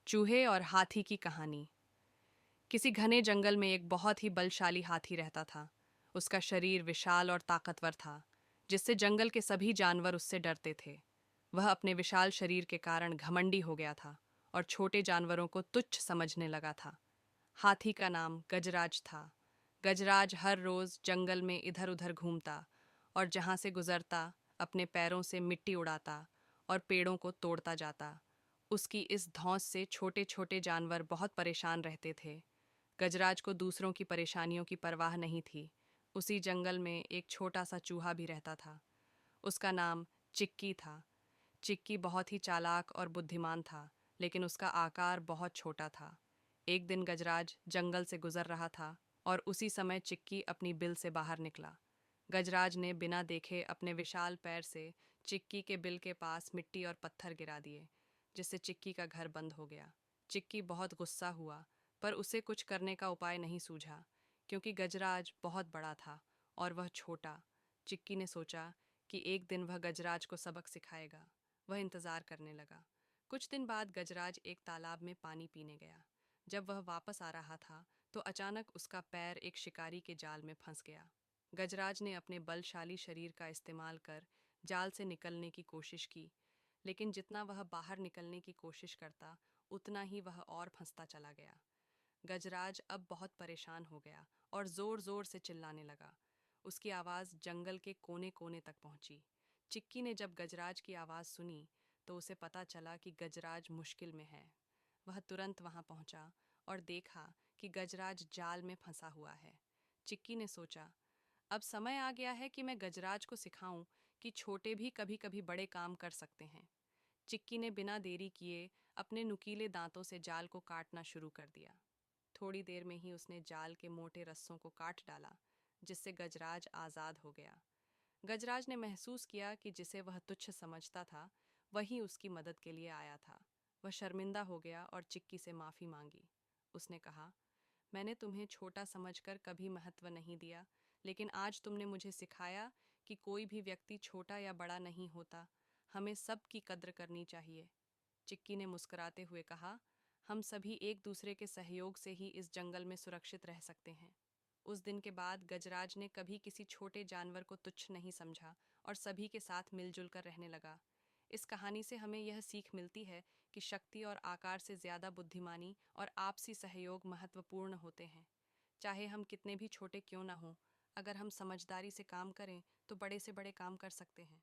चूहे और हाथी की कहानी। किसी घने जंगल में एक बहुत ही बलशाली हाथी रहता था। उसका शरीर विशाल और ताकतवर था, जिससे जंगल के सभी जानवर उससे डरते थे। वह अपने विशाल शरीर के कारण घमंडी हो गया था और छोटे जानवरों को तुच्छ समझने लगा था। हाथी का नाम गजराज था। गजराज हर रोज जंगल में इधर उधर घूमता और जहां से गुजरता अपने पैरों से मिट्टी उड़ाता और पेड़ों को तोड़ता जाता। उसकी इस धौंस से छोटे छोटे जानवर बहुत परेशान रहते थे। गजराज को दूसरों की परेशानियों की परवाह नहीं थी। उसी जंगल में एक छोटा सा चूहा भी रहता था। उसका नाम चिक्की था। चिक्की बहुत ही चालाक और बुद्धिमान था, लेकिन उसका आकार बहुत छोटा था। एक दिन गजराज जंगल से गुजर रहा था और उसी समय चिक्की अपनी बिल से बाहर निकला। गजराज ने बिना देखे अपने विशाल पैर से चिक्की के बिल के पास मिट्टी और पत्थर गिरा दिए, जिससे चिक्की का घर बंद हो गया। चिक्की बहुत गुस्सा हुआ, पर उसे कुछ करने का उपाय नहीं सूझा, क्योंकि गजराज बहुत बड़ा था और वह छोटा। चिक्की ने सोचा कि एक दिन वह गजराज को सबक सिखाएगा। वह इंतजार करने लगा। कुछ दिन बाद गजराज एक तालाब में पानी पीने गया। जब वह वापस आ रहा था, तो अचानक उसका पैर एक शिकारी के जाल में फंस गया। गजराज ने अपने बलशाली शरीर का इस्तेमाल कर जाल से निकलने की कोशिश की, लेकिन जितना वह बाहर निकलने की कोशिश करता, उतना ही वह और फंसता चला गया। गजराज अब बहुत परेशान हो गया और जोर जोर से चिल्लाने लगा। उसकी आवाज़ जंगल के कोने कोने तक पहुंची। चिक्की ने जब गजराज की आवाज़ सुनी, तो उसे पता चला कि गजराज मुश्किल में है। वह तुरंत वहां पहुंचा और देखा कि गजराज जाल में फंसा हुआ है। चिक्की ने सोचा, अब समय आ गया है कि मैं गजराज को सिखाऊं कि छोटे भी कभी कभी बड़े काम कर सकते हैं। चिक्की ने बिना देरी किए अपने नुकीले दांतों से जाल को काटना शुरू कर दिया। थोड़ी देर में ही उसने जाल के मोटे रस्सों को काट डाला, जिससे गजराज आज़ाद हो गया। गजराज ने महसूस किया कि जिसे वह तुच्छ समझता था, वही उसकी मदद के लिए आया था। वह शर्मिंदा हो गया और चिक्की से माफ़ी मांगी। उसने कहा, मैंने तुम्हें छोटा समझकर कभी महत्व नहीं दिया, लेकिन आज तुमने मुझे सिखाया कि कोई भी व्यक्ति छोटा या बड़ा नहीं होता। हमें सब की कद्र करनी चाहिए। चिक्की ने मुस्कुराते हुए कहा, हम सभी एक दूसरे के सहयोग से ही इस जंगल में सुरक्षित रह सकते हैं। उस दिन के बाद गजराज ने कभी किसी छोटे जानवर को तुच्छ नहीं समझा और सभी के साथ मिलजुल कर रहने लगा। इस कहानी से हमें यह सीख मिलती है कि शक्ति और आकार से ज्यादा बुद्धिमानी और आपसी सहयोग महत्वपूर्ण होते हैं। चाहे हम कितने भी छोटे क्यों ना हों, अगर हम समझदारी से काम करें तो बड़े से बड़े काम कर सकते हैं।